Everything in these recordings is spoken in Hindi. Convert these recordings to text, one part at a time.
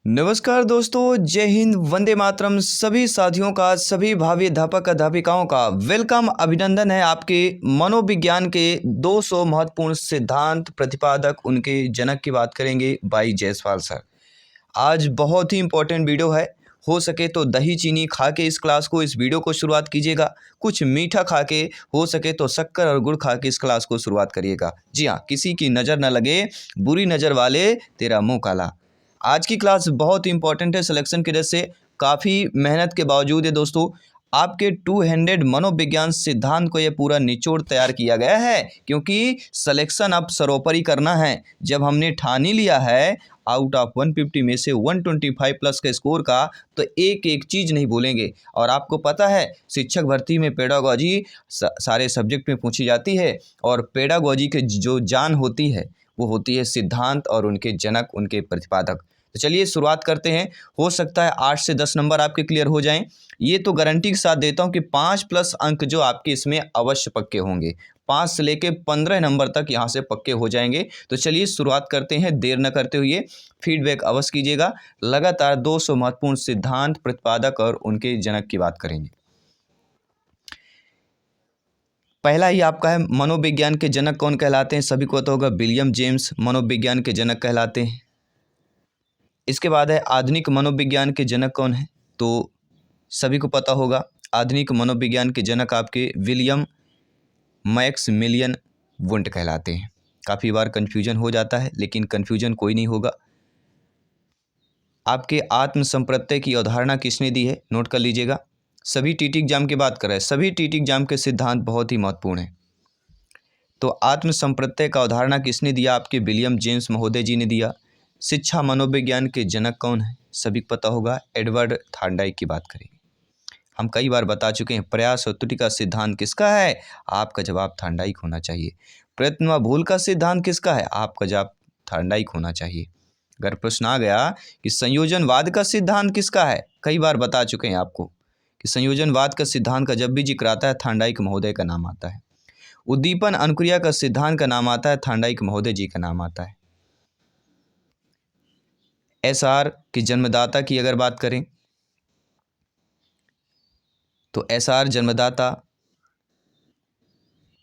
नमस्कार दोस्तों, जय हिंद, वंदे मातरम। सभी साथियों का, सभी भावी अध्यापक अध्यापिकाओं का वेलकम, अभिनंदन है। आपके मनोविज्ञान के 200 महत्वपूर्ण सिद्धांत, प्रतिपादक, उनके जनक की बात करेंगे भाई जायसवाल सर। आज बहुत ही इंपॉर्टेंट वीडियो है। हो सके तो दही चीनी खा के इस वीडियो को शुरुआत कीजिएगा। कुछ मीठा खा के, हो सके तो शक्कर और गुड़ खा के इस क्लास को शुरुआत करिएगा। जी हाँ, किसी की नज़र न लगे, बुरी नज़र वाले तेरा मुंह काला। आज की क्लास बहुत ही इंपॉर्टेंट है सिलेक्शन की वजह से। काफ़ी मेहनत के बावजूद है दोस्तों, आपके 200 मनोविज्ञान सिद्धांत को ये पूरा निचोड़ तैयार किया गया है, क्योंकि सिलेक्शन अब सरोपरी करना है। जब हमने ठान ही लिया है आउट ऑफ 150 में से 125 प्लस का स्कोर का, तो एक एक चीज़ नहीं भूलेंगे। और आपको पता है शिक्षक भर्ती में पेडागोजी सारे सब्जेक्ट में पूछी जाती है, और पेडागोजी के जो जान होती है वो होती है सिद्धांत और उनके जनक, उनके प्रतिपादक। तो चलिए शुरुआत करते हैं। हो सकता है 8 से 10 नंबर आपके क्लियर हो जाएं। ये तो गारंटी के साथ देता हूं कि 5 प्लस अंक जो आपके इसमें अवश्य पक्के होंगे। 5 से लेके 15 नंबर तक यहाँ से पक्के हो जाएंगे। तो चलिए शुरुआत करते हैं, देर न करते हुए। फीडबैक अवश्य कीजिएगा। लगातार 200 महत्वपूर्ण सिद्धांत, प्रतिपादक और उनके जनक की बात करेंगे। पहला ही आपका है, मनोविज्ञान के जनक कौन कहलाते हैं? सभी को तो होगा, विलियम जेम्स मनोविज्ञान के जनक कहलाते हैं। इसके बाद है, आधुनिक मनोविज्ञान के जनक कौन है? तो सभी को पता होगा, आधुनिक मनोविज्ञान के जनक आपके विलियम मैक्समिलियन वुंट कहलाते हैं। काफ़ी बार कन्फ्यूजन हो जाता है, लेकिन कन्फ्यूजन कोई नहीं होगा। आपके आत्म संप्रत्यय की अवधारणा किसने दी है? नोट कर लीजिएगा। सभी टीटी एग्जाम की बात कर रहे हैं, सभी टीटी एग्जाम के सिद्धांत बहुत ही महत्वपूर्ण हैं। तो आत्म संप्रत्यय का अवधारणा किसने दिया? आपके विलियम जेम्स महोदय जी ने दिया। शिक्षा मनोविज्ञान के जनक कौन है? सभी को पता होगा, एडवर्ड थॉर्नडाइक की बात करेंगे। हम कई बार बता चुके हैं, प्रयास और त्रुटि का सिद्धांत किसका है? आपका जवाब थॉर्नडाइक होना चाहिए। प्रयत्न व भूल का सिद्धांत किसका है? आपका जवाब थॉर्नडाइक होना चाहिए। अगर प्रश्न आ गया कि संयोजनवाद का सिद्धांत किसका है, कई बार बता चुके हैं आपको कि संयोजनवाद का सिद्धांत का जब भी जिक्र आता है थॉर्नडाइक महोदय का नाम आता है। उद्दीपन अनुक्रिया का सिद्धांत का नाम आता है, थॉर्नडाइक महोदय जी का नाम आता है। एसआर के जन्मदाता की अगर बात करें तो एसआर जन्मदाता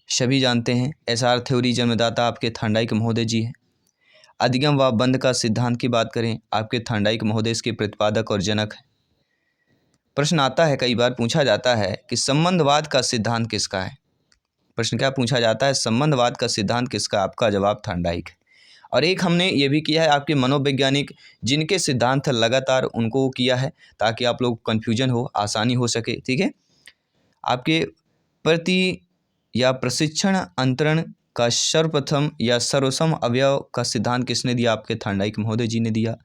सभी जानते हैं, एसआर थ्योरी जन्मदाता आपके थॉर्नडाइक महोदय जी हैं। अधिगम व बंध का सिद्धांत की बात करें, आपके थॉर्नडाइक महोदय इसके प्रतिपादक और जनक हैं। प्रश्न आता है, कई बार पूछा जाता है कि संबंधवाद का सिद्धांत किसका है? प्रश्न क्या पूछा जाता है? संबंधवाद का सिद्धांत किसका? आपका जवाब थॉर्नडाइक है। और एक हमने ये भी किया है, आपके मनोवैज्ञानिक जिनके सिद्धांत लगातार उनको किया है, ताकि आप लोग कन्फ्यूजन हो, आसानी हो सके। ठीक है, आपके प्रति या प्रशिक्षण अंतरण का सर्वप्रथम या सर्वसम अवयव का सिद्धांत किसने दिया? आपके थॉर्नडाइक महोदय जी ने दिया।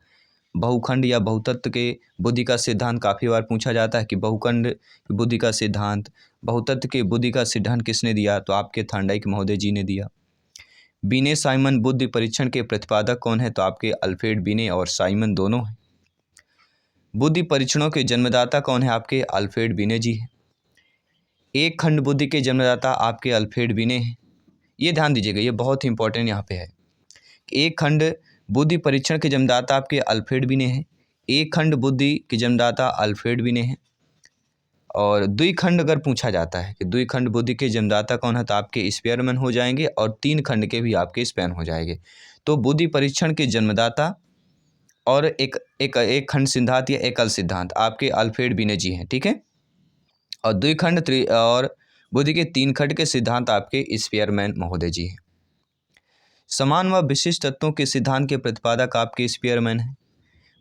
बहुखंड या बहुतत्व के बुद्धि का सिद्धांत काफ़ी बार पूछा जाता है कि बहुखंड बुद्धि का सिद्धांत, बहुतत्व के बुद्धि का सिद्धांत किसने दिया? तो आपके थॉर्नडाइक महोदय जी ने दिया। बीने साइमन बुद्धि परीक्षण के प्रतिपादक कौन है? तो आपके अल्फ्रेड बीने और साइमन दोनों हैं। बुद्धि परीक्षणों के जन्मदाता कौन है? आपके अल्फ्रेड बीने जी हैं। एक खंड बुद्धि के जन्मदाता आपके अल्फ्रेड बीने हैं। ये ध्यान दीजिएगा, ये बहुत ही इंपॉर्टेंट यहाँ पे है। एक खंड बुद्धि परीक्षण के जन्मदाता आपके अल्फ्रेड बीने हैं। एक खंड बुद्धि के जन्मदाता अल्फ्रेड बीने हैं। और द्विखंड अगर पूछा जाता है कि द्विखंड बुद्धि के जन्मदाता कौन है, तो आपके स्पेयरमैन हो जाएंगे, और 3 खंड के भी आपके स्पेन हो जाएंगे। तो बुद्धि परीक्षण के जन्मदाता और एक खंड सिद्धांत या एकल सिद्धांत आपके अल्फ्रेड बीने जी हैं। ठीक है, और द्विखंड और बुद्धि के 3 खंड के सिद्धांत आपके स्पेयरमैन महोदय जी हैं। समान व विशिष्ट तत्वों के सिद्धांत के प्रतिपादक आपके स्पेयरमैन हैं।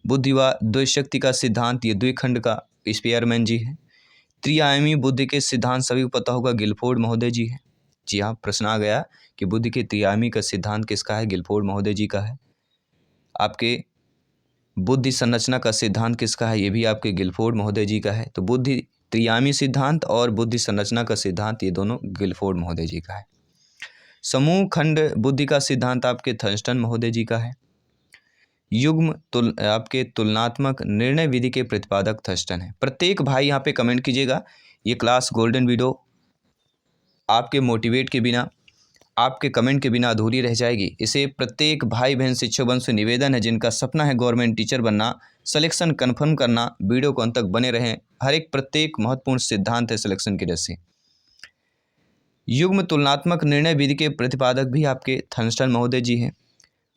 बुद्धि व द्वैशक्ति का सिद्धांत ये द्विखंड का स्पेयरमैन जी है। त्रिआयामी बुद्धि के सिद्धांत सभी को पता होगा, गिलफोर्ड महोदय जी हैं। जी हाँ, प्रश्न आ गया कि बुद्धि के त्रिआयामी का सिद्धांत किसका है? गिलफोर्ड महोदय जी का है। आपके बुद्धि संरचना का सिद्धांत किसका है? ये भी आपके गिलफोर्ड महोदय जी का है। तो बुद्धि त्रिआयामी सिद्धांत और बुद्धि संरचना का सिद्धांत ये दोनों गिलफोर्ड महोदय जी का है। समूह खंड बुद्धि का सिद्धांत आपके थर्स्टन महोदय जी का है। युग्म आपके तुलनात्मक निर्णय विधि के प्रतिपादक थर्स्टन है। प्रत्येक भाई यहाँ पे कमेंट कीजिएगा। ये क्लास गोल्डन वीडियो आपके मोटिवेट के बिना, आपके कमेंट के बिना अधूरी रह जाएगी। इसे प्रत्येक भाई बहन शिक्षक बंधु से निवेदन है जिनका सपना है गवर्नमेंट टीचर बनना, सिलेक्शन कन्फर्म करना। वीडियो को अंत तक बने रहें, हर एक प्रत्येक महत्वपूर्ण सिद्धांत है सिलेक्शन की दृष्टि। युग्म तुलनात्मक निर्णय विधि के प्रतिपादक भी आपके थर्स्टन महोदय जी हैं।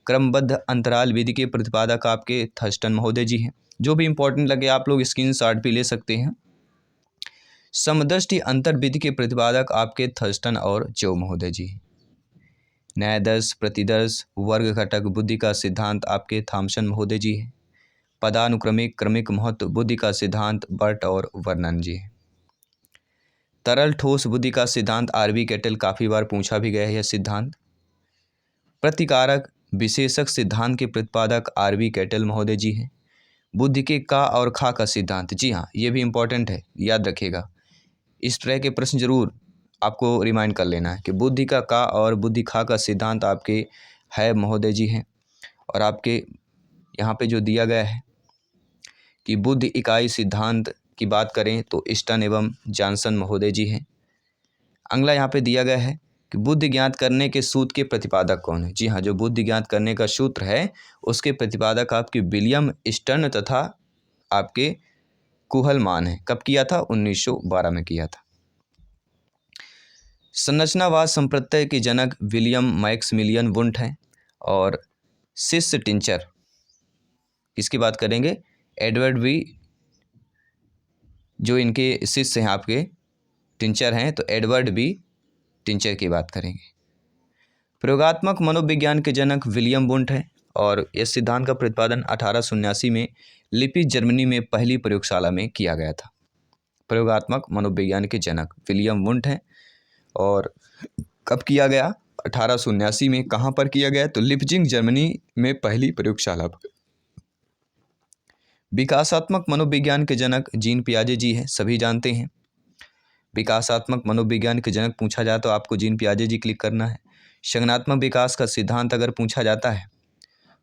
क्रमबद्ध अंतराल विधि के प्रतिपादक आपके थर्स्टन महोदय जी हैं। जो भी इंपॉर्टेंट लगे आप लोग स्क्रीनशॉट भी ले सकते हैं। समदृष्टि अंतर विधि के प्रतिपादक आपके थर्स्टन और जो महोदय जी हैं। न्यायदर्श, प्रतिदर्श, वर्ग घटक बुद्धि का सिद्धांत आपके थॉमसन महोदय जी हैं। पदानुक्रमिक क्रमिक महत्व बुद्धि का सिद्धांत बर्ट और वर्नन जी हैं। तरल ठोस बुद्धि का सिद्धांत आरवी कैटल, काफ़ी बार पूछा भी गया है यह सिद्धांत। प्रतिकारक विशेषक सिद्धांत के प्रतिपादक आरवी कैटल महोदय जी हैं। बुद्धि के का और खा का सिद्धांत, जी हाँ ये भी इम्पोर्टेंट है, याद रखिएगा। इस तरह के प्रश्न जरूर आपको रिमाइंड कर लेना है कि बुद्धि का और बुद्धि खा का सिद्धांत आपके है महोदय जी हैं। और आपके यहाँ पे जो दिया गया है कि बुद्धि इकाई सिद्धांत की बात करें तो स्टन एवं जॉनसन महोदय जी हैं। अगला यहाँ पे दिया गया है कि बुद्धि ज्ञात करने के सूत्र के प्रतिपादक कौन है। जी हाँ, जो बुद्धि ज्ञात करने का सूत्र है उसके प्रतिपादक आपके विलियम स्टर्न तथा आपके कुहलमान है। कब किया था? 1912 में किया था। संरचनावाद संप्रत्यय के जनक विलियम मैक्समिलियन वुंट हैं। और शिष्य टिंचर किसकी बात करेंगे? एडवर्ड वी, जो इनके शिष्य हैं आपके टिंचर हैं तो एडवर्ड बी टिंचर की बात करेंगे। प्रयोगात्मक मनोविज्ञान के जनक विलियम वुंट हैं। और इस सिद्धांत का प्रतिपादन 1879 में लिपिज जर्मनी में पहली प्रयोगशाला में किया गया था। प्रयोगात्मक मनोविज्ञान के जनक विलियम वुंट हैं। और कब किया गया? 1879 में। कहाँ पर किया गया? तो लिपजिंग जर्मनी में पहली प्रयोगशाला पर। विकासात्मक मनोविज्ञान के जनक जीन पियाजे जी हैं, सभी जानते हैं। विकासात्मक मनोविज्ञान के जनक पूछा जाए तो आपको जीन पियाजे जी क्लिक करना है। संज्ञानात्मक विकास का सिद्धांत अगर पूछा जाता है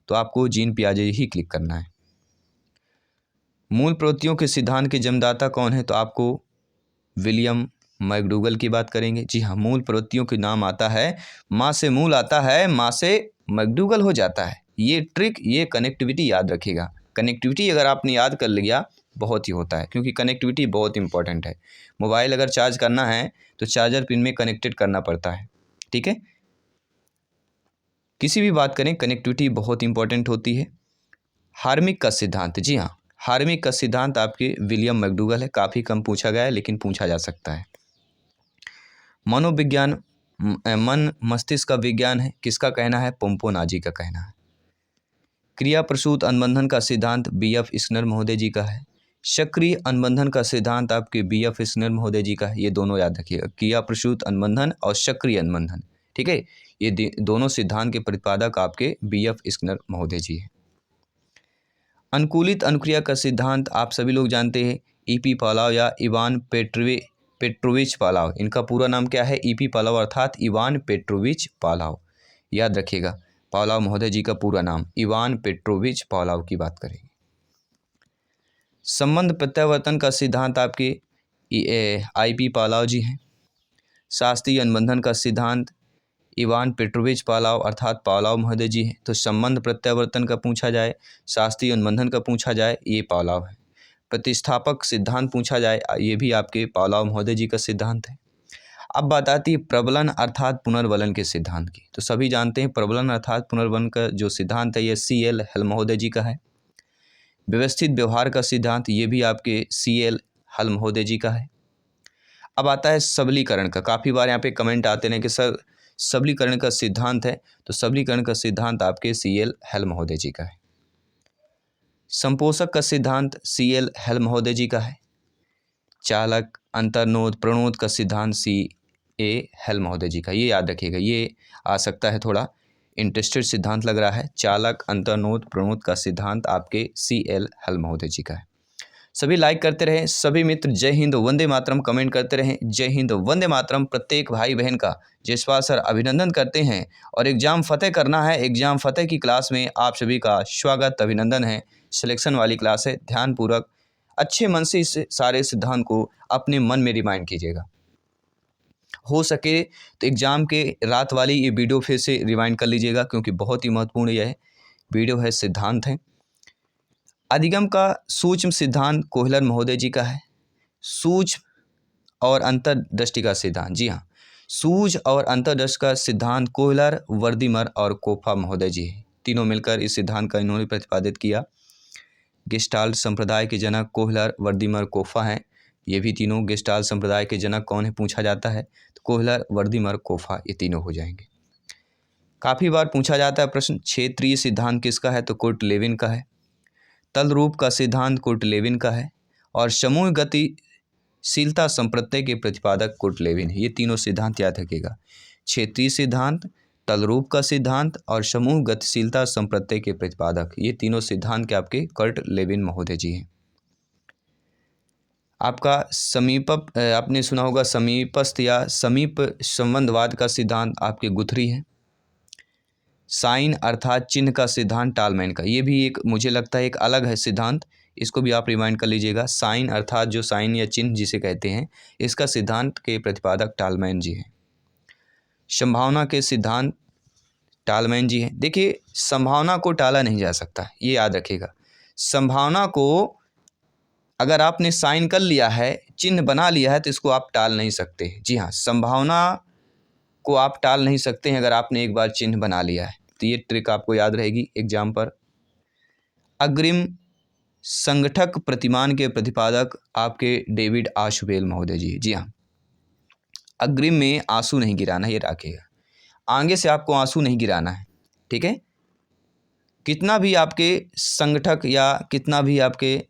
तो आपको जीन पियाजे ही क्लिक करना है। मूल प्रवृत्तियों के सिद्धांत के जन्मदाता कौन है? तो आपको विलियम मैकडूगल की बात करेंगे। जी हाँ, मूल प्रवृत्तियों के नाम आता है, माँ से मूल आता है, माँ से मैकडूगल हो जाता है। ये ट्रिक, ये कनेक्टिविटी याद रखिएगा। कनेक्टिविटी अगर आपने याद कर लिया बहुत ही होता है, क्योंकि कनेक्टिविटी बहुत इंपॉर्टेंट है। मोबाइल अगर चार्ज करना है तो चार्जर पिन में कनेक्टेड करना पड़ता है, ठीक है। किसी भी बात करें कनेक्टिविटी बहुत इंपॉर्टेंट होती है। हार्मिक का सिद्धांत, जी हाँ हार्मिक का सिद्धांत आपके विलियम मैकडूगल है। काफ़ी कम पूछा गया है लेकिन पूछा जा सकता है। मनोविज्ञान मन मस्तिष्क का विज्ञान है, किसका कहना है? पोम्पोनाजी का कहना है। क्रिया प्रसूत अनुबंधन का सिद्धांत बीएफ स्किनर महोदय जी का है। सक्रिय अनुबंधन का सिद्धांत आपके बीएफ स्किनर महोदय जी का है। ये दोनों याद रखिएगा, क्रिया प्रसूत अनुबंधन और सक्रिय अनुबंधन, ठीक है। ये दोनों सिद्धांत के प्रतिपादक आपके बीएफ स्किनर महोदय जी हैं। अनुकूलित अनुक्रिया का सिद्धांत आप सभी लोग जानते हैं, ईपी पालाव या इवान पेट्रोविच पालाव। इनका पूरा नाम क्या है? ईपी पालाव अर्थात इवान पेट्रोविच पालाव। याद रखिएगा, पालाव महोदय जी का पूरा नाम इवान पेट्रोविच पालाव की बात करेंगे। संबंध प्रत्यावर्तन का सिद्धांत आपके आईपी पालाव जी हैं। शास्त्रीय अनुबंधन का सिद्धांत इवान पेट्रोविच पालाव अर्थात पालाव महोदय जी हैं। तो संबंध प्रत्यावर्तन का पूछा जाए, शास्त्रीय अनुबंधन का पूछा जाए, ये पालाव है। प्रतिस्थापक सिद्धांत पूछा जाए, ये भी आपके पालाव महोदय जी का सिद्धांत है। अब बात आती है प्रबलन अर्थात पुनर्बलन के सिद्धांत की। तो सभी जानते हैं प्रबलन अर्थात पुनर्बलन का जो सिद्धांत है ये CL हल महोदय जी का है। व्यवस्थित व्यवहार का सिद्धांत, ये भी आपके CL हल महोदय जी का है। अब आता है सबलीकरण का। काफ़ी बार यहाँ पे कमेंट आते हैं कि सर सबलीकरण का सिद्धांत है, तो सबलीकरण का सिद्धांत आपके CL हल महोदय जी का है। संपोषक का सिद्धांत CL हल महोदय जी का है। चालक अंतर्नोद प्रणोद का सिद्धांत CA हल महोदय जी का। ये याद रखिएगा, ये आ सकता है, थोड़ा इंटरेस्टेड सिद्धांत लग रहा है। चालक अंतर्नोद प्रणोद का सिद्धांत आपके CL हल महोदय जी का है। सभी लाइक करते रहें, सभी मित्र जय हिंद वंदे मातरम कमेंट करते रहें। जय हिंद वंदे मातरम। प्रत्येक भाई बहन का जयसवाल सर अभिनंदन करते हैं। और एग्ज़ाम फतेह करना है, एग्ज़ाम फतेह की क्लास में आप सभी का स्वागत अभिनंदन है। सिलेक्शन वाली क्लास है, ध्यानपूर्वक अच्छे मन से इस सारे सिद्धांत को अपने मन में रिमाइंड कीजिएगा। हो सके तो एग्ज़ाम के रात वाली ये वीडियो फिर से रिवाइंड कर लीजिएगा, क्योंकि बहुत ही महत्वपूर्ण यह वीडियो है, सिद्धांत है। अधिगम का सूक्ष्म सिद्धांत कोहलर महोदय जी का है। सूक्ष्म और अंतर्दृष्टि का सिद्धांत, जी हाँ, सूझ और अंतर्दृष्टि का सिद्धांत कोहलर, वर्दीमर और कोफा महोदय जी हैं। तीनों मिलकर इस सिद्धांत का इन्होंने प्रतिपादित किया। गेस्टाल्ट संप्रदाय के जनक कोहलर, वर्दीमर, कोफा हैं। ये भी तीनों गेस्टाल्ट संप्रदाय के जनक कौन है पूछा जाता है, तो कोहलर, वर्दीमर, कोफा, ये तीनों हो जाएंगे। काफ़ी बार पूछा जाता है प्रश्न, क्षेत्रीय सिद्धांत किसका है, तो कुर्ट लेविन का है। तल रूप का सिद्धांत कुर्ट लेविन का है। और समूह गतिशीलता संप्रत्यय के प्रतिपादक कुर्ट लेविन है। ये तीनों सिद्धांत याद रखिएगा, क्षेत्रीय सिद्धांत, तल रूप का सिद्धांत और समूह गतिशीलता संप्रत्यय के प्रतिपादक, ये तीनों सिद्धांत के आपके कुर्ट लेविन महोदय जी हैं। आपका आपने सुना होगा समीपस्थ या समीप संबंधवाद का सिद्धांत आपके गुथरी है। साइन अर्थात चिन्ह का सिद्धांत टालमैन का, ये भी एक मुझे लगता है एक अलग है सिद्धांत, इसको भी आप रिमाइंड कर लीजिएगा। साइन अर्थात जो साइन या चिन्ह जिसे कहते हैं, इसका सिद्धांत के प्रतिपादक टालमैन जी हैं। संभावना के सिद्धांत टालमैन जी हैं। देखिए, संभावना को टाला नहीं जा सकता, ये याद रखिएगा। संभावना को अगर आपने साइन कर लिया है, चिन्ह बना लिया है, तो इसको आप टाल नहीं सकते। जी हाँ, संभावना को आप टाल नहीं सकते हैं अगर आपने एक बार चिन्ह बना लिया है, तो ये ट्रिक आपको याद रहेगी एग्जाम पर। अग्रिम संगठक प्रतिमान के प्रतिपादक आपके डेविड आशुबेल महोदय जी। जी हाँ, अग्रिम में आंसू नहीं गिराना, ये रखिएगा, आगे से आपको आंसू नहीं गिराना है, ठीक है। कितना भी आपके संगठक या कितना भी आपके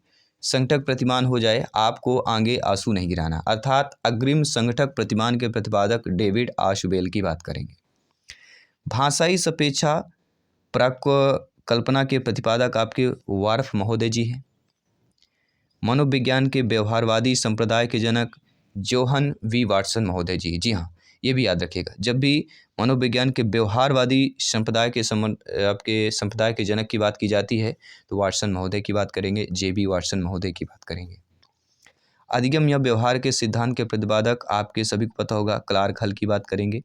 संगठक प्रतिमान हो जाए, आपको आगे आंसू नहीं गिराना, अर्थात अग्रिम संगठक प्रतिमान के प्रतिपादक डेविड आशुबेल की बात करेंगे। भाषाई सापेक्षा कल्पना के प्रतिपादक आपके वार्फ महोदय जी हैं। मनोविज्ञान के व्यवहारवादी संप्रदाय के जनक जोहन वी वाटसन महोदय जी। जी हाँ, ये भी याद रखिएगा, जब भी मनोविज्ञान के व्यवहारवादी संप्रदाय के आपके संप्रदाय के जनक की बात की जाती है, तो वाटसन महोदय की बात करेंगे, जेबी वाटसन महोदय की बात करेंगे। अधिगम या व्यवहार के सिद्धांत के प्रतिपादक आपके सभी को पता होगा, क्लार्क हल की बात करेंगे।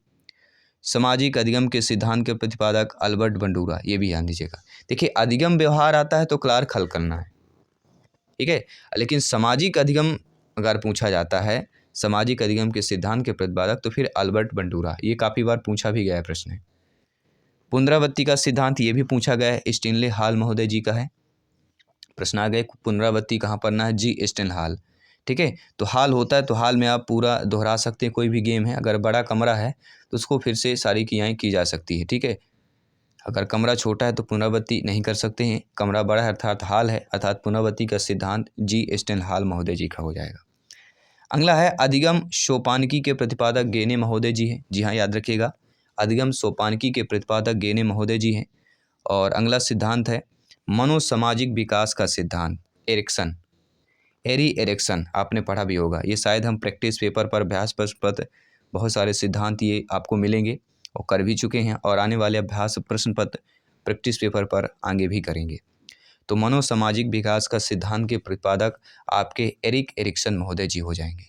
सामाजिक अधिगम के सिद्धांत के प्रतिपादक अल्बर्ट बंडूरा, ये भी ध्यान दीजिएगा। देखिए, अधिगम व्यवहार आता है तो क्लार्क हल करना है, ठीक है, लेकिन सामाजिक अधिगम अगर पूछा जाता है, सामाजिक अधिगम के सिद्धांत के प्रतिपादक, तो फिर अल्बर्ट बंडूरा, ये काफ़ी बार पूछा भी गया है प्रश्न है। पुनरावृत्ति का सिद्धांत, ये भी पूछा गया है, स्टेनले हाल महोदय जी का है। प्रश्न आ गए, पुनरावृत्ति कहाँ पढ़ना है, जी स्टेन हाल, ठीक है। तो हाल होता है तो हाल में आप पूरा दोहरा सकते हैं, कोई भी गेम है, अगर बड़ा कमरा है तो उसको फिर से सारी क्रियाएँ की जा सकती है, ठीक है। अगर कमरा छोटा है तो पुनरावृत्ति नहीं कर सकते हैं, कमरा बड़ा है अर्थात हाल है, अर्थात पुनरावृत्ति का सिद्धांत जी स्टेन हाल महोदय जी का हो जाएगा। अगला है अधिगम सोपानकी के प्रतिपादक गेने महोदय जी हैं। जी हाँ, याद रखिएगा, अधिगम सोपानकी के प्रतिपादक गेने महोदय जी हैं। और अगला सिद्धांत है मनोसामाजिक विकास का सिद्धांत, एरिक्सन, एरिक्सन, आपने पढ़ा भी होगा, ये शायद हम प्रैक्टिस पेपर पर, अभ्यास प्रश्न पत्र, बहुत सारे सिद्धांत ये आपको मिलेंगे और कर भी चुके हैं, और आने वाले अभ्यास प्रश्न पत्र प्रैक्टिस पेपर पर आगे भी करेंगे। तो मनोसामाजिक विकास का सिद्धांत के प्रतिपादक आपके एरिक्सन महोदय जी हो जाएंगे।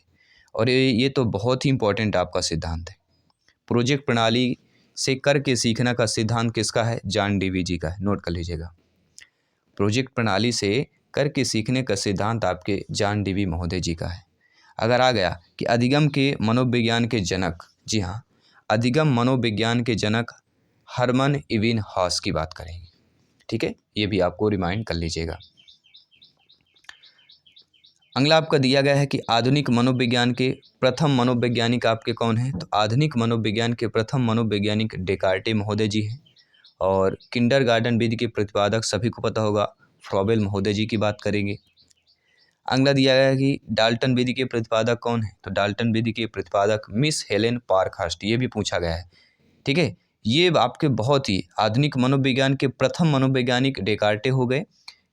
और ये तो बहुत ही इंपॉर्टेंट आपका सिद्धांत है। प्रोजेक्ट प्रणाली से करके सीखना का सिद्धांत किसका है, जॉन डीवी जी का है, नोट कर लीजिएगा। प्रोजेक्ट प्रणाली से करके सीखने का सिद्धांत आपके जॉन डीवी महोदय जी का है। अगर आ गया कि अधिगम के मनोविज्ञान के जनक, जी हाँ, अधिगम मनोविज्ञान के जनक हरमन इविन हॉस की बात करेंगे, ठीक है, ये भी आपको रिमाइंड कर लीजिएगा। अगला आपका दिया गया है कि आधुनिक मनोविज्ञान के प्रथम मनोवैज्ञानिक आपके कौन हैं, तो आधुनिक मनोविज्ञान के प्रथम मनोवैज्ञानिक डेकार्टे महोदय जी हैं। और किंडरगार्टन विधि के प्रतिपादक सभी को पता होगा, फ्रॉबेल महोदय जी की बात करेंगे। अगला दिया गया है कि डाल्टन विधि के प्रतिपादक कौन है, तो डाल्टन विधि के प्रतिपादक मिस हेलेन पार्कहर्स्ट, ये भी पूछा गया है, ठीक है। ये आपके बहुत ही आधुनिक मनोविज्ञान के प्रथम मनोवैज्ञानिक डेकार्टे हो गए,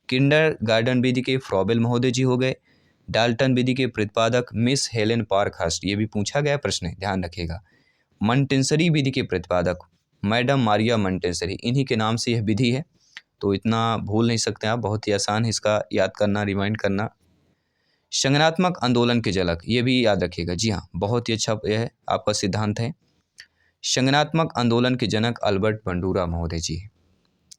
किंडरगार्टन विधि के फ्रॉबेल महोदय जी हो गए, डाल्टन विधि के प्रतिपादक मिस हेलेन पार्कहर्स्ट, ये भी पूछा गया प्रश्न है, ध्यान रखिएगा। मंटेंसरी विधि के प्रतिपादक मैडम मारिया मंटेंसरी, इन्हीं के नाम से यह विधि है, तो इतना भूल नहीं सकते आप, बहुत ही आसान है इसका याद करना, रिमाइंड करना। संज्ञानात्मक आंदोलन के जनक, ये भी याद रखिएगा। जी हाँ, बहुत ही अच्छा यह आपका सिद्धांत है। संज्ञानात्मक आंदोलन के जनक अल्बर्ट बंडूरा महोदय जी।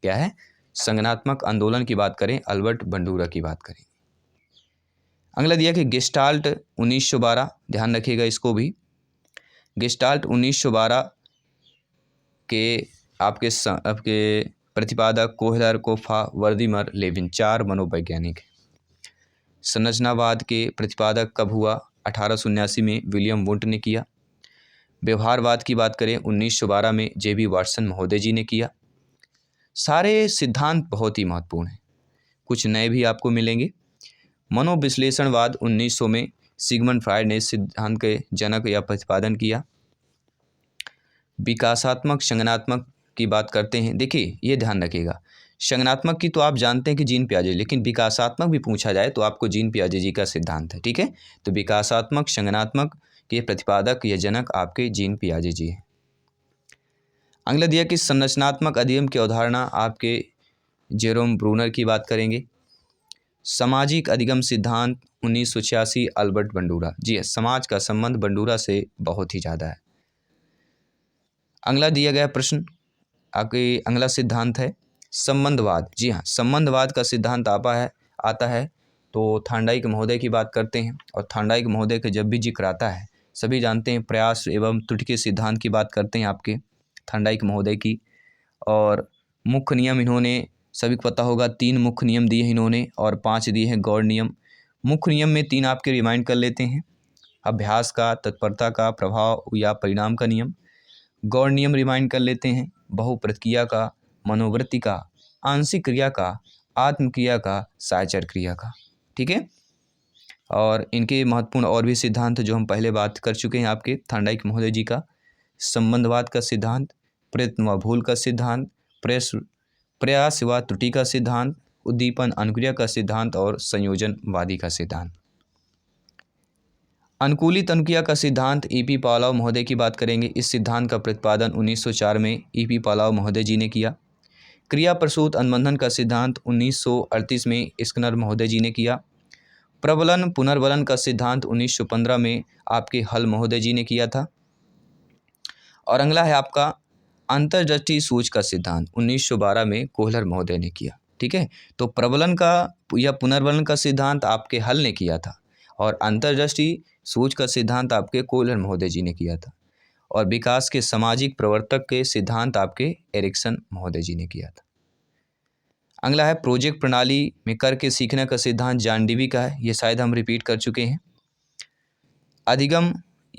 क्या है? संज्ञानात्मक आंदोलन की बात करें, अल्बर्ट बंडूरा की बात करें। अगला दिया कि गेस्टाल्ट 1912, ध्यान रखिएगा इसको भी। गेस्टाल्ट 1912 के आपके प्रतिपादक कोहलर, कोफा, वर्दीमर, लेविन, 4 मनोवैज्ञानिक। संरचनावाद के प्रतिपादक कब हुआ? 1879 में विलियम वुंट ने किया। व्यवहारवाद की बात करें 1912 में जे.बी. वाटसन महोदय जी ने किया। सारे सिद्धांत बहुत ही महत्वपूर्ण हैं, कुछ नए भी आपको मिलेंगे। मनोविश्लेषणवाद 1900 में सिगमंड फ्रायड ने सिद्धांत के जनक या प्रतिपादन किया। विकासात्मक संज्ञानात्मक की बात करते हैं। देखिए ये ध्यान रखिएगा, संज्ञानात्मक की तो आप जानते हैं कि जीन पियाजे, लेकिन विकासात्मक भी पूछा जाए तो आपको जीन पियाजे जी का सिद्धांत है। ठीक है, तो विकासात्मक संज्ञानात्मक के प्रतिपादक या जनक आपके जीन पियाजे जी हैं। अगला दिया कि संरचनात्मक अधिगम की अवधारणा आपके जेरोम ब्रूनर की बात करेंगे। सामाजिक अधिगम सिद्धांत 1986 अल्बर्ट बंडूरा। जी है, समाज का संबंध बंडूरा से बहुत ही ज़्यादा है। अगला दिया गया प्रश्न, आपके अगला सिद्धांत है संबंधवाद। जी हाँ, संबंधवाद का सिद्धांत आता है तो थांडाइक महोदय की बात करते हैं। और थांडाइक महोदय के जब भी जिक्र आता है, सभी जानते हैं प्रयास एवं त्रुटि के सिद्धांत की बात करते हैं आपके थांडाइक महोदय की। और मुख्य नियम इन्होंने, सभी को पता होगा, 3 मुख्य नियम दिए हैं इन्होंने और 5 दिए हैं गौड़ नियम। मुख्य नियम में 3 आपके रिमाइंड कर लेते हैं, अभ्यास का, तत्परता का, प्रभाव या परिणाम का नियम। गौड़ नियम रिमाइंड कर लेते हैं, बहुप्रतिक्रिया का, मनोवृत्ति का, आंशिक क्रिया का, आत्म क्रिया का, साहचर्य क्रिया का। ठीक है, और इनके महत्वपूर्ण और भी सिद्धांत जो हम पहले बात कर चुके हैं आपके थांडाइक महोदय जी का। संबंधवाद का सिद्धांत, प्रयत्न व भूल का सिद्धांत, प्रयास व त्रुटि का सिद्धांत, उद्दीपन अनुक्रिया का सिद्धांत और संयोजनवादी का सिद्धांत। अनुकूलित अनुक्रिया का सिद्धांत ई.पी. पावलोव महोदय की बात करेंगे। इस सिद्धांत का प्रतिपादन 1904 में ई.पी. पावलोव महोदय जी ने किया। क्रिया प्रसूत अनुबंधन का सिद्धांत 1938 में स्किनर महोदय जी ने किया। प्रबलन पुनर्बलन का सिद्धांत 1915 में आपके हल महोदय जी ने किया था। और अगला है आपका अंतर्दृष्टि सूच का सिद्धांत 1912 में कोहलर महोदय ने किया। ठीक है, तो प्रबलन का या पुनर्बलन का सिद्धांत आपके हल ने किया था और अंतर्दृष्टि सूच का सिद्धांत आपके कोहलर महोदय जी ने किया था। और विकास के सामाजिक प्रवर्तक के सिद्धांत आपके एरिक्सन महोदय जी ने किया था। अगला है प्रोजेक्ट प्रणाली में करके सीखने का सिद्धांत जॉन डेवी का है। ये शायद हम रिपीट कर चुके हैं। अधिगम,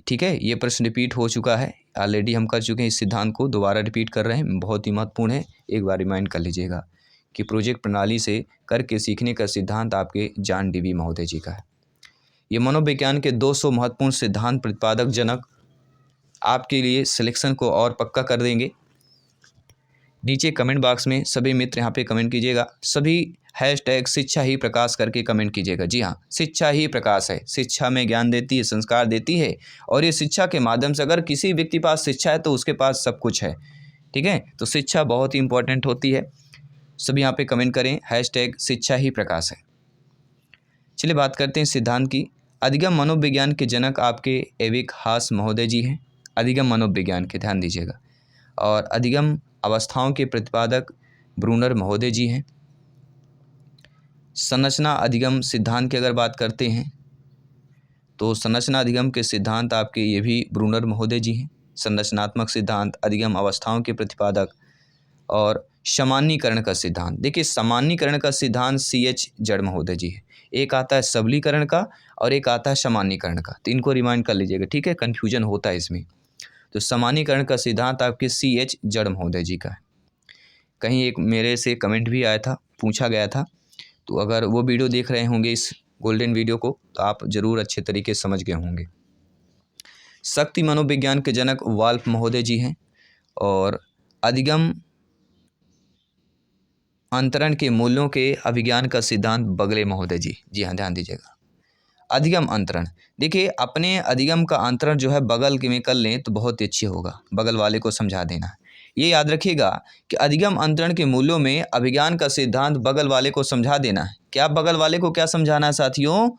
ठीक है, ये प्रश्न रिपीट हो चुका है, ऑलरेडी हम कर चुके हैं। इस सिद्धांत को दोबारा रिपीट कर रहे हैं, बहुत ही महत्वपूर्ण है, एक बार रिमाइंड कर लीजिएगा कि प्रोजेक्ट प्रणाली से करके सीखने का सिद्धांत आपके जॉन डेवी महोदय जी का है। ये मनोविज्ञान के 200 महत्वपूर्ण सिद्धांत प्रतिपादक जनक आपके लिए सिलेक्शन को और पक्का कर देंगे। नीचे कमेंट बॉक्स में सभी मित्र यहाँ पे कमेंट कीजिएगा, सभी हैशटैग शिक्षा ही प्रकाश करके कमेंट कीजिएगा। जी हाँ, शिक्षा ही प्रकाश है, शिक्षा में ज्ञान देती है, संस्कार देती है, और ये शिक्षा के माध्यम से अगर किसी व्यक्ति पास शिक्षा है तो उसके पास सब कुछ है। ठीक है, तो शिक्षा बहुत ही इंपॉर्टेंट होती है। सभी यहाँ पे कमेंट करें हैशटैग शिक्षा ही प्रकाश है। चलिए बात करते हैं सिद्धांत की। अधिगम मनोविज्ञान के जनक आपके एविक हास महोदय जी हैं, अधिगम मनोविज्ञान के, ध्यान दीजिएगा। और अधिगम अवस्थाओं के प्रतिपादक ब्रूनर महोदय जी हैं। संरचना अधिगम सिद्धांत की अगर बात करते हैं तो संरचना अधिगम के सिद्धांत आपके ये भी ब्रूनर महोदय जी हैं। संरचनात्मक सिद्धांत, अधिगम अवस्थाओं के प्रतिपादक और सामान्यीकरण का सिद्धांत। देखिए सामान्यीकरण का सिद्धांत C.H. जड़ महोदय जी है। एक आता है सबलीकरण का और एक आता है सामान्यीकरण का, तो इनको रिमाइंड कर लीजिएगा। ठीक है, कन्फ्यूजन होता है इसमें। तो सामान्यीकरण का सिद्धांत आपके C.H. जड़ महोदय जी का है। कहीं एक मेरे से कमेंट भी आया था, पूछा गया था, तो अगर वो वीडियो देख रहे होंगे इस गोल्डन वीडियो को तो आप ज़रूर अच्छे तरीके से समझ गए होंगे। शक्ति मनोविज्ञान के जनक वाल्फ महोदय जी हैं। और अधिगम अंतरण के मूल्यों के अभिज्ञान का सिद्धांत बगले महोदय जी। जी हाँ, ध्यान दीजिएगा। अधिगम अंतरण, देखिए अपने अधिगम का अंतरण जो है बगल के में कर लें तो बहुत ही अच्छी होगा, बगल वाले को समझा देना है। ये याद रखिएगा कि अधिगम अंतरण के मूल्यों में अभिज्ञान का सिद्धांत बगल वाले को समझा देना है। क्या बगल वाले को क्या समझाना है साथियों?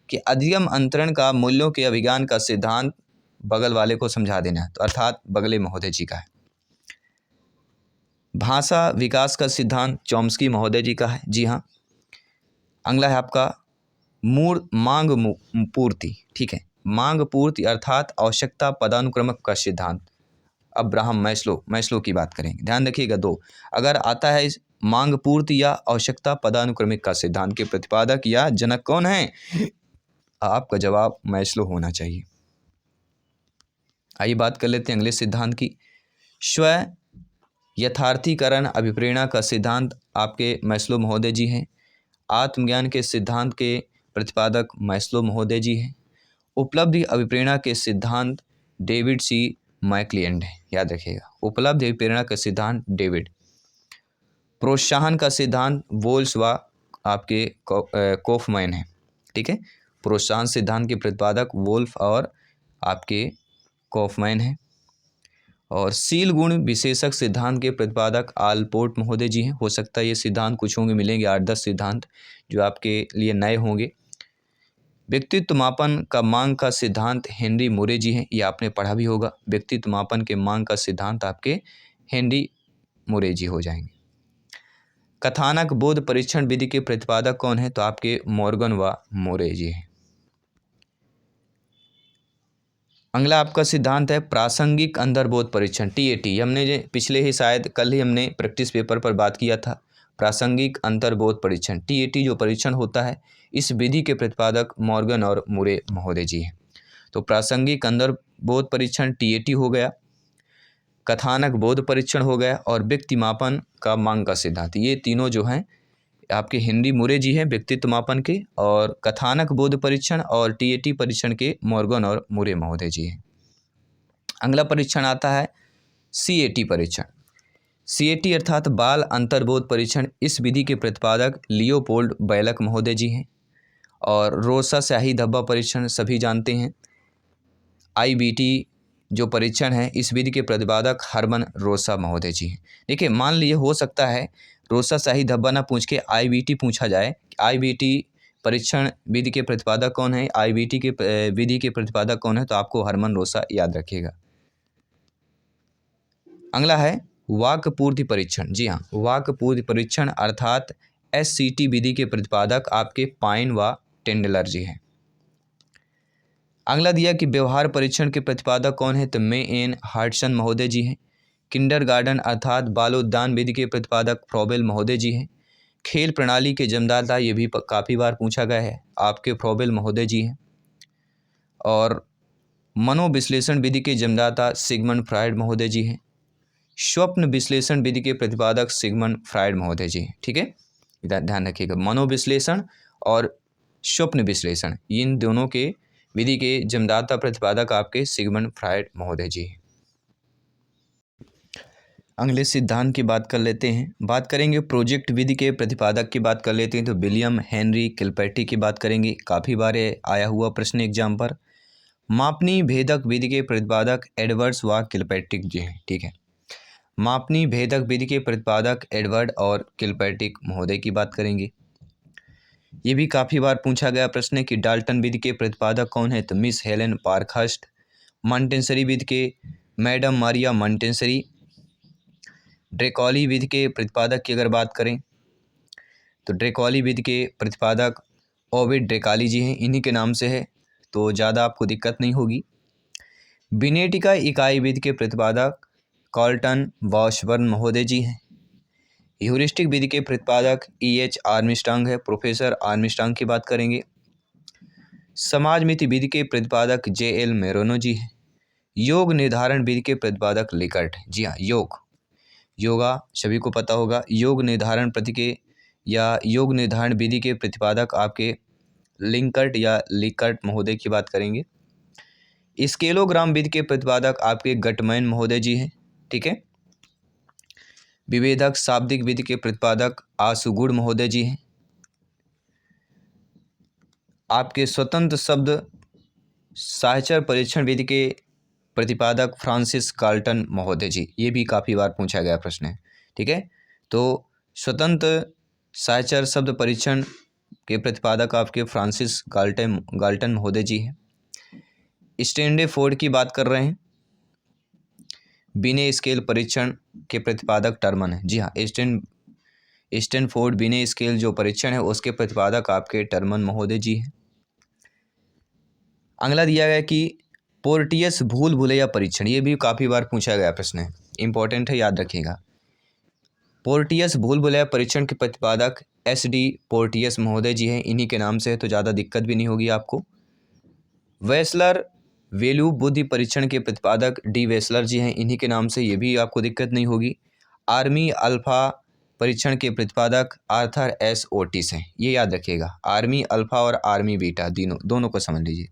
कि अधिगम अंतरण का मूल्यों के अभिज्ञान का सिद्धांत बगल वाले को समझा देना है, तो अर्थात बगले महोदय जी का है। भाषा विकास का सिद्धांत चॉम्स्की महोदय जी का है। जी हाँ। अगला है आपका मांग पूर्ति। ठीक है, मांग पूर्ति अर्थात आवश्यकता पदानुक्रमक का सिद्धांत अब्राहम मैस्लो की बात करेंगे। ध्यान रखिएगा दो, अगर आता है मांग पूर्ति या आवश्यकता पदानुक्रमिक का सिद्धांत के प्रतिपादक या जनक कौन है, आपका जवाब मैस्लो होना चाहिए। आइए बात कर लेते हैं अगले सिद्धांत की। स्व यथार्थीकरण अभिप्रेरणा का सिद्धांत आपके मैस्लो महोदय जी हैं। आत्मज्ञान के सिद्धांत के प्रतिपादक मैस्लो महोदय जी हैं। उपलब्धि अभिप्रेरणा के सिद्धांत डेविड सी मैक्लियंड है, याद रखिएगा। उपलब्धि अभिप्रेरणा का सिद्धांत डेविड। प्रोत्साहन का सिद्धांत वोल्स व आपके कॉफमैन है। ठीक है, प्रोत्साहन सिद्धांत के प्रतिपादक वोल्फ और आपके कॉफमैन है। और शील गुण विशेषक सिद्धांत के प्रतिपादक आलपोर्ट महोदय जी हैं। हो सकता है ये सिद्धांत कुछ होंगे, मिलेंगे 8-10 सिद्धांत जो आपके लिए नए होंगे। व्यक्तित्व मापन का मांग का सिद्धांत हेनरी मुरे जी हैं, ये आपने पढ़ा भी होगा। व्यक्तित्व मापन के मांग का सिद्धांत आपके हेनरी मुरे जी हो जाएंगे। कथानक बोध परीक्षण विधि के प्रतिपादक कौन है, तो आपके मॉर्गन व मोरे जी हैं। अगला आपका सिद्धांत है प्रासंगिक अंतर्बोध परीक्षण TAT। हमने पिछले ही शायद कल ही हमने प्रैक्टिस पेपर पर बात किया था। प्रासंगिक अंतर्बोध परीक्षण TAT जो परीक्षण होता है, इस विधि के प्रतिपादक मॉर्गन और मुरे महोदय जी हैं। तो प्रासंगिक अंतर्बोध परीक्षण TAT हो गया, कथानक बोध परीक्षण हो गया और व्यक्ति मापन का मांग का सिद्धांत, ये तीनों जो हैं आपके हेनरी मुरे जी हैं व्यक्तित्व मापन के, और कथानक बोध परीक्षण और TAT परीक्षण के मॉर्गन और मुरे महोदय जी हैं। अगला परीक्षण आता है CAT परीक्षण। CAT अर्थात बाल अंतर्बोध परीक्षण। इस विधि के प्रतिपादक लियोपोल्ड बैलक महोदय जी हैं। और रोसा स्याही धब्बा परीक्षण सभी जानते हैं। IBT जो परीक्षण है, इस विधि के प्रतिपादक हरमन रोसा महोदय जी हैं। देखिए, मान लीजिए हो सकता है रोसा स्याही धब्बा ना पूछ के IBT पूछा जाए। IBT परीक्षण विधि के प्रतिपादक कौन है, IBT के विधि के प्रतिपादक कौन है, तो आपको हरमन रोसा याद रखिएगा। अगला है वाक्य पूर्ति परीक्षण। जी हाँ, वाक्य पूर्ति परीक्षण अर्थात SCT विधि के प्रतिपादक आपके पाइन व टेंडलर जी हैं। अगला दिया कि व्यवहार परीक्षण के प्रतिपादक कौन है, तो मे एन हार्टसन महोदय जी हैं। किंडरगार्टन अर्थात बालोद्यान विधि के प्रतिपादक फ्रॉबेल महोदय जी हैं। खेल प्रणाली के जन्मदाता, ये भी काफ़ी बार पूछा गया है, आपके फ्रॉबेल महोदय जी हैं। और मनोविश्लेषण विधि के जन्मदाता सिगमंड फ्रायड महोदय जी हैं। स्वप्न विश्लेषण विधि के प्रतिपादक सिगमंड फ्रायड महोदय जी हैं। ठीक है, ध्यान रखिएगा, मनोविश्लेषण और स्वप्न विश्लेषण, इन दोनों के विधि के जन्मदाता प्रतिपादक आपके सिगमंड फ्रायड महोदय जी हैं। अगले सिद्धांत की बात कर लेते हैं। बात करेंगे प्रोजेक्ट विधि के प्रतिपादक की बात कर लेते हैं, तो विलियम हेनरी किलपैट्रिक की बात करेंगे। काफ़ी बार आया हुआ प्रश्न एग्जाम पर। मापनी भेदक विधि के प्रतिपादक एडवर्ड्स व किलपैट्रिक जी हैं। ठीक है, मापनी भेदक विधि के प्रतिपादक एडवर्ड और किलपैट्रिक महोदय की बात करेंगे। ये भी काफ़ी बार पूछा गया प्रश्न है कि डाल्टन विधि के प्रतिपादक कौन है, तो मिस हेलेन पार्कहर्स्ट। मॉन्टेसरी विधि के मैडम मारिया मॉन्टेसरी। ड्रेकॉली विधि के प्रतिपादक की अगर बात करें, तो ड्रेकॉली विधि के प्रतिपादक ओविड ड्रेकाली जी हैं, इन्हीं के नाम से है, तो ज़्यादा आपको दिक्कत नहीं होगी। बिनेटिका इकाई विधि के प्रतिपादक कॉल्टन वॉशबर्न महोदय जी हैं। ह्यूरिस्टिक विधि के प्रतिपादक EH आर्मस्ट्रांग है, प्रोफेसर आर्मस्ट्रांग की बात करेंगे। समाजमिति विधि के प्रतिपादक JL मेरोनो जी हैं। योग निर्धारण विधि के प्रतिपादक लिकर्ट। जी हाँ, योगा सभी को पता होगा। योग निर्धारण प्रतीके या योग निर्धारण विधि के प्रतिपादक आपके लिंकर्ट या लिकर्ट महोदय की बात करेंगे। स्केलोग्राम विधि के प्रतिपादक आपके गटमैन महोदय जी हैं। ठीक है, विभेदक शाब्दिक विधि के प्रतिपादक आसुगुड़ महोदय जी हैं। आपके स्वतंत्र शब्द साहचर परीक्षण विधि के प्रतिपादक फ्रांसिस कार्ल्टन महोदय जी, ये भी काफ़ी बार पूछा गया प्रश्न है। ठीक है, तो स्वतंत्र साहचर शब्द परीक्षण के प्रतिपादक आपके फ्रांसिस गाल्टन महोदय जी हैं। स्टैनफोर्ड की बात कर रहे हैं, बिने स्केल परीक्षण के प्रतिपादक टर्मन है। जी हाँ, स्टैनफोर्ड बिने स्केल जो परीक्षण है उसके प्रतिपादक आपके टर्मन महोदय जी हैं। अगला दिया गया कि पोर्टियस भूल भुलैया परीक्षण, ये भी काफ़ी बार पूछा गया प्रश्न है, इंपॉर्टेंट है, याद रखिएगा। पोर्टियस भूल भुलैया परीक्षण के प्रतिपादक SD पोर्टियस महोदय जी हैं, इन्हीं के नाम से है तो ज़्यादा दिक्कत भी नहीं होगी आपको। वेसलर वैल्यू बुद्धि परीक्षण के प्रतिपादक D वेसलर जी हैं, इन्हीं के नाम से, ये भी आपको दिक्कत नहीं होगी। आर्मी अल्फ़ा परीक्षण के प्रतिपादक आर्थर S ओटिस हैं, ये याद रखिएगा। आर्मी अल्फ़ा और आर्मी बीटा दोनों को समझ लीजिए।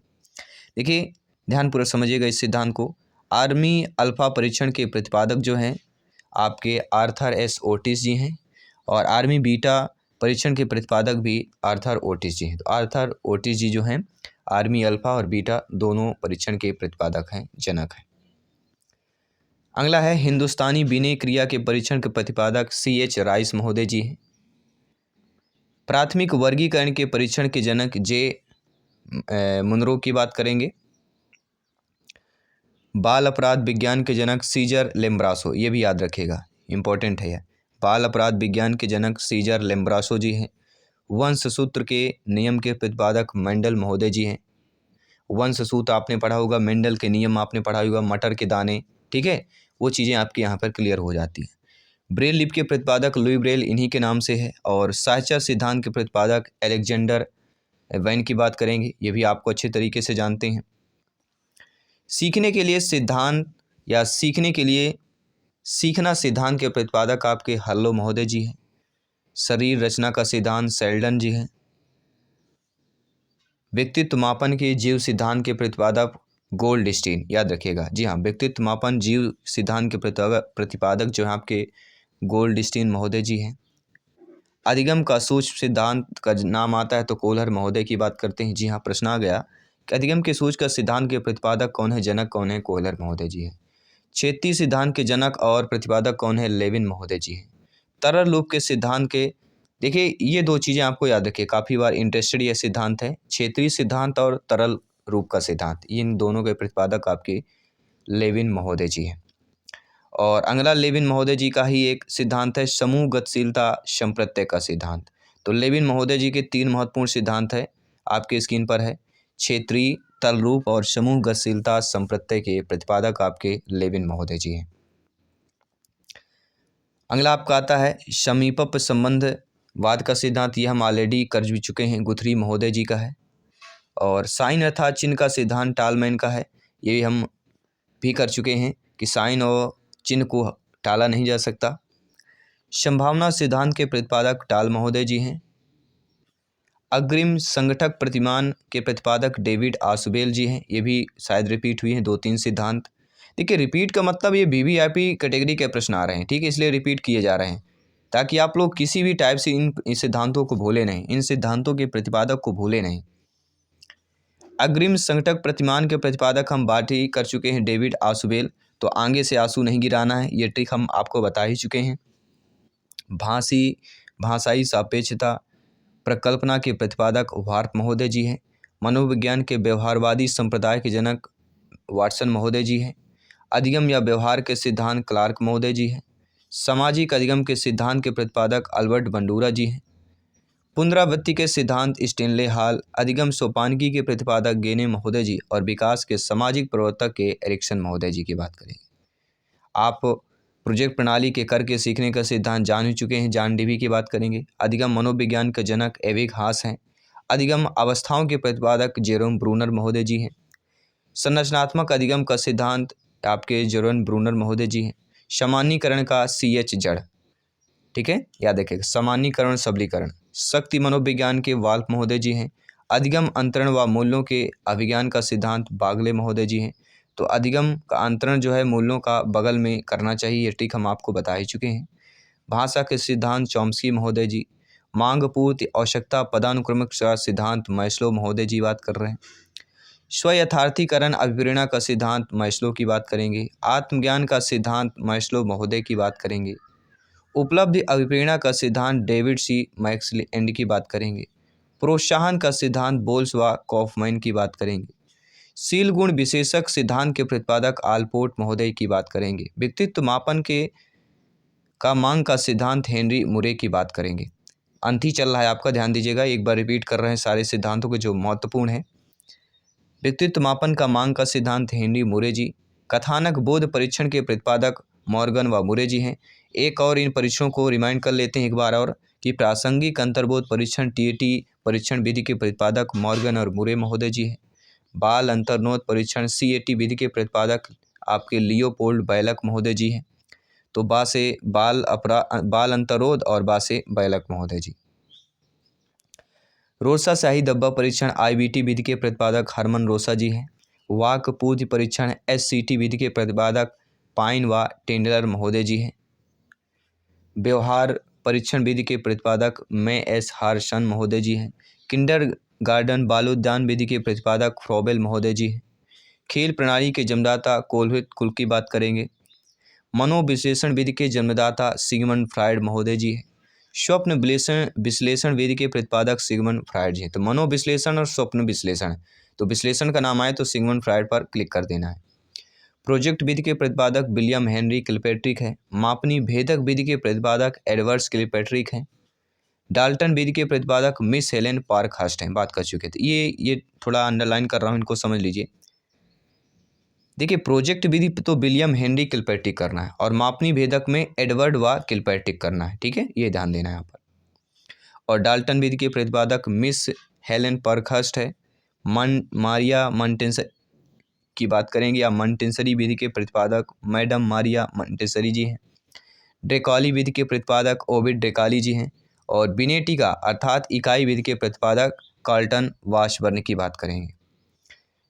देखिए ध्यानपूर्वक समझिएगा इस सिद्धांत को। आर्मी अल्फ़ा परीक्षण के प्रतिपादक जो हैं आपके आर्थर S ओटिस जी हैं, और आर्मी बीटा परीक्षण के प्रतिपादक भी आर्थर ओटिस जी हैं। तो आर्थर ओटिस जी जो हैं आर्मी अल्फ़ा और बीटा दोनों परीक्षण के प्रतिपादक हैं, जनक हैं। अगला है हिंदुस्तानी विनय क्रिया के परीक्षण के प्रतिपादक CH राइस महोदय जी हैं। प्राथमिक वर्गीकरण के परीक्षण के जनक J मुनरो की बात करेंगे। बाल अपराध विज्ञान के जनक सीजर लेम्ब्रासो, ये भी याद रखिएगा, इंपॉर्टेंट है यह। बाल अपराध विज्ञान के जनक सीजर लेम्ब्रासो जी हैं। वंश सूत्र के नियम के प्रतिपादक मेंडल महोदय जी हैं। वंश सूत्र आपने पढ़ा होगा, मेंडल के नियम आपने पढ़ा होगा, मटर के दाने, ठीक है, वो चीज़ें आपके यहाँ पर क्लियर हो जाती हैं। ब्रेल लिपि के प्रतिपादक लुई ब्रेल इन्हीं के नाम से है। और साहचर्य सिद्धांत के प्रतिपादक अलेक्जेंडर वैन की बात करेंगे, ये भी आपको अच्छे तरीके से जानते हैं। सीखने के लिए सिद्धांत या सीखने के लिए सीखना सिद्धांत के प्रतिपादक आपके हल्लो महोदय जी हैं। शरीर रचना का सिद्धांत सेल्डन जी हैं। व्यक्तित्व मापन के जीव सिद्धांत के प्रतिपादक गोल्डस्टीन, याद रखिएगा। जी हाँ, व्यक्तित्व मापन जीव सिद्धांत के प्रतिपादक जो हैं आपके गोल्डस्टीन महोदय जी हैं। अधिगम का सूक्ष्म सिद्धांत का नाम आता है तो कोहलर महोदय की बात करते हैं। जी हाँ, प्रश्न आ गया कि अधिगम के सूक्ष्म का सिद्धांत के प्रतिपादक कौन है, जनक कौन है, कोहलर महोदय जी हैं। क्षेत्रीय सिद्धांत के जनक और प्रतिपादक कौन है, लेविन महोदय जी हैं। तरल रूप के सिद्धांत के, देखिए ये दो चीज़ें आपको याद रखिए, काफ़ी बार इंटरेस्टेड ये सिद्धांत है, क्षेत्रीय सिद्धांत और तरल रूप का सिद्धांत, इन दोनों के प्रतिपादक आपके लेविन महोदय जी हैं। और अगला लेविन महोदय जी का ही एक सिद्धांत है समूह गतिशीलता संप्रत्यय का सिद्धांत। तो लेविन महोदय जी के 3 महत्वपूर्ण सिद्धांत है, आपके स्क्रीन पर है। क्षेत्रीय, तल रूप और समूह गतिशीलता संप्रत्यय के प्रतिपादक आपके लेविन महोदय जी हैं। अगला आपका आता है समीपप संबंधवाद का सिद्धांत, ये हम ऑलरेडी कर भी चुके हैं, गुथरी महोदय जी का है। और साइन अर्थात चिन्ह का सिद्धांत टालमैन का है, ये हम भी कर चुके हैं कि साइन और चिन्ह को टाला नहीं जा सकता। संभावना सिद्धांत के प्रतिपादक टाल महोदय जी हैं। अग्रिम संगठक प्रतिमान के प्रतिपादक डेविड आसुबेल जी हैं, ये भी शायद रिपीट हुई हैं 2-3 सिद्धांत। देखिए रिपीट का मतलब ये VVIP कैटेगरी के प्रश्न आ रहे हैं, ठीक है, इसलिए रिपीट किए जा रहे हैं ताकि आप लोग किसी भी टाइप से इन सिद्धांतों को भूले नहीं, इन सिद्धांतों के प्रतिपादक को भूले नहीं। अग्रिम संगठक प्रतिमान के प्रतिपादक हम बात ही कर चुके हैं डेविड आसुबेल, तो आगे से आंसू नहीं गिराना है, ये ट्रिक हम आपको बता ही चुके हैं। भाषाई सापेक्षता प्रकल्पना के प्रतिपादक वार्थ महोदय जी हैं। मनोविज्ञान के व्यवहारवादी संप्रदाय के जनक वाटसन महोदय जी हैं। अधिगम या व्यवहार के सिद्धांत क्लार्क महोदय जी हैं। सामाजिक अधिगम के सिद्धांत के प्रतिपादक अल्बर्ट बंडूरा जी हैं। पुनरावृत्ति के सिद्धांत स्टेनले हॉल। अधिगम सोपानकी के प्रतिपादक गेने महोदय जी, और विकास के सामाजिक प्रवर्तक के एरिक्सन महोदय जी की बात करेंगे। आप प्रोजेक्ट प्रणाली के करके सीखने का सिद्धांत जान ही चुके हैं, जॉन डेवी की बात करेंगे। अधिगम मनोविज्ञान के जनक एविक हास हैं। अधिगम अवस्थाओं के प्रतिपादक जेरोम ब्रूनर महोदय जी हैं। संरचनात्मक अधिगम का सिद्धांत आपके जेरोम ब्रूनर महोदय जी हैं। सामान्यीकरण का CH जड़, ठीक है, याद रखिएगा, सामान्यीकरण सबलीकरण। शक्ति मनोविज्ञान के वाल्फ महोदय जी हैं। अधिगम अंतरण व मूल्यों के अभिज्ञान का सिद्धांत बागले महोदय जी हैं। तो अधिगम का अंतरण जो है मूल्यों का बगल में करना चाहिए, ये ट्रिक हम आपको बता ही चुके हैं। भाषा के सिद्धांत चॉम्स्की महोदय जी। मांग पूर्ति आवश्यकता पदानुक्रमिक सिद्धांत मैस्लो महोदय जी बात कर रहे हैं। स्वयथार्थीकरण अभिप्रेरणा का सिद्धांत मैस्लो की बात करेंगे। आत्मज्ञान का सिद्धांत मैस्लो महोदय की बात करेंगे। उपलब्धि अभिप्रेरणा का सिद्धांत डेविड C मैक्सएंड की बात करेंगे। प्रोत्साहन का सिद्धांत बोल्स व कॉफमैन की बात करेंगे। शील गुण विशेषक सिद्धांत के प्रतिपादक आलपोर्ट महोदय की बात करेंगे। व्यक्तित्व मापन के का मांग का सिद्धांत हेनरी मुरे की बात करेंगे। अंत ही चल रहा है आपका, ध्यान दीजिएगा, एक बार रिपीट कर रहे हैं सारे सिद्धांतों के जो महत्वपूर्ण हैं। व्यक्तित्व मापन का मांग का सिद्धांत हेनरी मुरे जी। कथानक बोध परीक्षण के प्रतिपादक मॉर्गन व मुरे जी हैं। एक और इन परीक्षणों को रिमाइंड कर लेते हैं एक बार और कि प्रासंगिक अंतर्बोध परीक्षण टीएटी परीक्षण विधि के प्रतिपादक मॉर्गन और मुरे महोदय जी हैं। बाल अंतर्नोद परीक्षण सीएटी विधि के प्रतिपादक आपके लियोपोल्ड बैलक महोदय जी हैं। तो बा से बाल अंतरोध और बा से बैलक महोदय जी। रोसा शाही डब्बा परीक्षण आईबीटी विधि के प्रतिपादक हरमन रोसा जी हैं। वाक पूज्य परीक्षण एससीटी विधि के प्रतिपादक पाइन व टेंडलर महोदय जी हैं। व्यवहार परीक्षण विधि के प्रतिपादक मैं एस हारसन महोदय जी हैं। किंडर गार्डन बालोद्यान विधि के प्रतिपादक फ्रॉबेल महोदय जी हैं। खेल प्रणाली के जन्मदाता कोलविट कुल की बात करेंगे। मनोविश्लेषण विधि के जन्मदाता सिगमंड फ्रायड महोदय जी हैं। स्वप्न विश्लेषण विधि के प्रतिपादक सिगमंड फ्रायड जी हैं। तो मनोविश्लेषण और स्वप्न विश्लेषण, तो विश्लेषण का नाम आए तो सिगमंड फ्रायड पर क्लिक कर देना है। प्रोजेक्ट विधि के प्रतिपादक विलियम हेनरी किलपैट्रिक है। मापनी भेदक विधि के प्रतिपादक एडवर्ड्स किलपैट्रिक हैं। डाल्टन विधि के प्रतिपादक मिस हेलेन पार्कहर्स्ट हैं, बात कर चुके थे। ये थोड़ा अंडरलाइन कर रहा हूँ, इनको समझ लीजिए। देखिए, प्रोजेक्ट विधि तो विलियम हेनरी किलपैट्रिक करना है और मापनी भेदक में एडवर्ड व किलपैट्रिक करना है, ठीक है, ये ध्यान देना है यहाँ पर। और डाल्टन विधि के प्रतिपादक मिस हेलेन पार्कहर्स्ट है। मारिया मॉन्टेसरी की बात करेंगे या मॉन्टेसरी विधि के प्रतिपादक मैडम मारिया मॉन्टेसरी जी हैं। ड्रेकाली विधि के प्रतिपादक ओविड ड्रेकाली जी हैं। और बिनेटिका अर्थात इकाई विधि के प्रतिपादक कार्लटन वाशबर्न की बात करेंगे।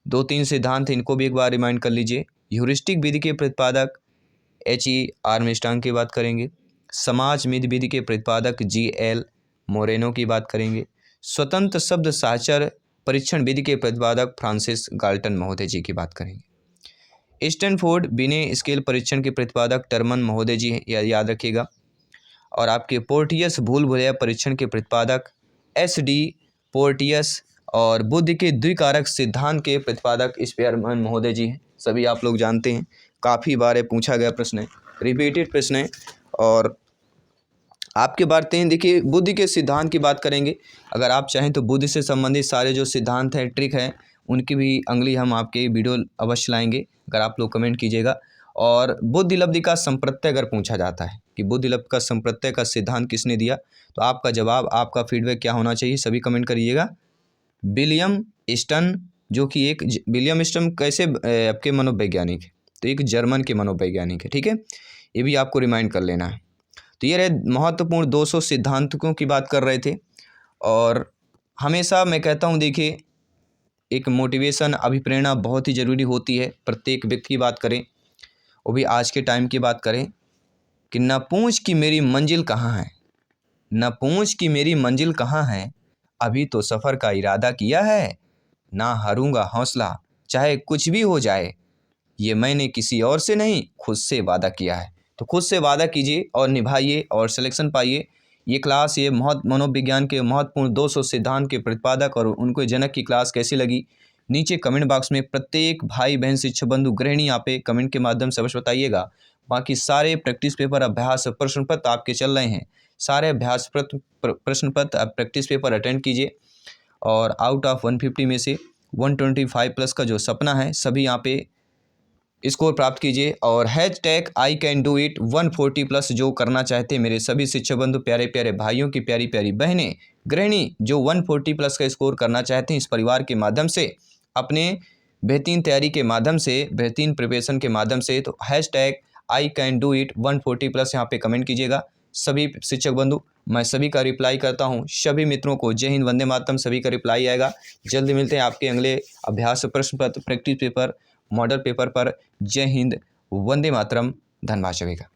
2-3 सिद्धांत, इनको भी एक बार रिमाइंड कर लीजिए। ह्यूरिस्टिक विधि के प्रतिपादक H.E. आर्मस्ट्रांग की बात करेंगे। समाज मिद विधि के प्रतिपादक G.L. मोरेनो की बात करेंगे। स्वतंत्र शब्द साहचर परीक्षण विधि के प्रतिपादक फ्रांसिस गाल्टन महोदय जी की बात करेंगे। स्टैनफोर्ड बिने स्केल परीक्षण के प्रतिपादक टर्मन महोदय जी हैं, याद रखिएगा। और आपके पोर्टियस भूल भुलैया परीक्षण के प्रतिपादक S.D. पोर्टियस और बुद्धि के द्विकारक सिद्धांत के प्रतिपादक स्पेयरमैन महोदय जी हैं। सभी आप लोग जानते हैं, काफ़ी बार पूछा गया प्रश्न है, रिपीटेड प्रश्न है। और आपके बातें हैं, देखिए बुद्धि के सिद्धांत की बात करेंगे। अगर आप चाहें तो बुद्धि से संबंधित सारे जो सिद्धांत हैं, ट्रिक हैं, उनकी भी अगली हम आपके वीडियो अवश्य लाएंगे, अगर आप लोग कमेंट कीजिएगा। और बुद्धि लब्धि का संप्रत्यय अगर पूछा जाता है कि बुद्धि लब्धि का संप्रत्यय का सिद्धांत किसने दिया, तो आपका जवाब, आपका फीडबैक क्या होना चाहिए, सभी कमेंट करिएगा। विलियम स्टन, जो कि एक विलियम स्टन कैसे आपके मनोवैज्ञानिक है, तो एक जर्मन के मनोवैज्ञानिक है, ठीक है, ये भी आपको रिमाइंड कर लेना है। तो ये रहे महत्वपूर्ण 200 सिद्धांतों की बात कर रहे थे। और हमेशा मैं कहता हूँ, देखिए एक मोटिवेशन अभिप्रेरणा बहुत ही ज़रूरी होती है। प्रत्येक व्यक्ति की बात करें, वो भी आज के टाइम की बात करें कि न पूछ कि मेरी मंजिल कहाँ है, न पूछ कि मेरी मंजिल कहाँ है, अभी तो सफ़र का इरादा किया है, ना हारूंगा हौसला चाहे कुछ भी हो जाए, ये मैंने किसी और से नहीं खुद से वादा किया है। तो खुद से वादा कीजिए और निभाइए और सिलेक्शन पाइए। ये क्लास, ये मनोविज्ञान के महत्वपूर्ण 200 सिद्धांत के प्रतिपादक और उनको जनक की क्लास कैसी लगी, नीचे कमेंट बॉक्स में प्रत्येक भाई बहन शिक्षक बंधु गृहिणी यहाँ पे कमेंट के माध्यम से अवश्य बताइएगा। बाकी सारे प्रैक्टिस पेपर, अभ्यास, प्रश्न पत्र आपके चल रहे हैं, सारे अभ्यास प्रश्न पत्र, प्रैक्टिस पेपर अटेंड कीजिए। और आउट ऑफ 150 में से 125 प्लस का जो सपना है, सभी यहाँ पे स्कोर प्राप्त कीजिए। और #ICANDOIT 140 प्लस जो करना चाहते हैं मेरे सभी शिक्षक बंधु, प्यारे प्यारे भाइयों की प्यारी प्यारी बहनें, गृहिणी जो 140 प्लस का स्कोर करना चाहते हैं इस परिवार के माध्यम से, अपने बेहतरीन तैयारी के माध्यम से, बेहतरीन प्रिपरेशन के माध्यम से, तो #ICANDOIT 140 प्लस यहाँ पे कमेंट कीजिएगा। सभी शिक्षक बंधु, मैं सभी का रिप्लाई करता हूँ। सभी मित्रों को जय हिंद, वंदे मातरम, सभी का रिप्लाई आएगा। जल्दी मिलते हैं आपके अगले अभ्यास प्रश्न पत्र, प्रैक्टिस पेपर, मॉडल पेपर पर। जय हिंद, वंदे मातरम, धन्यवाद सभी का।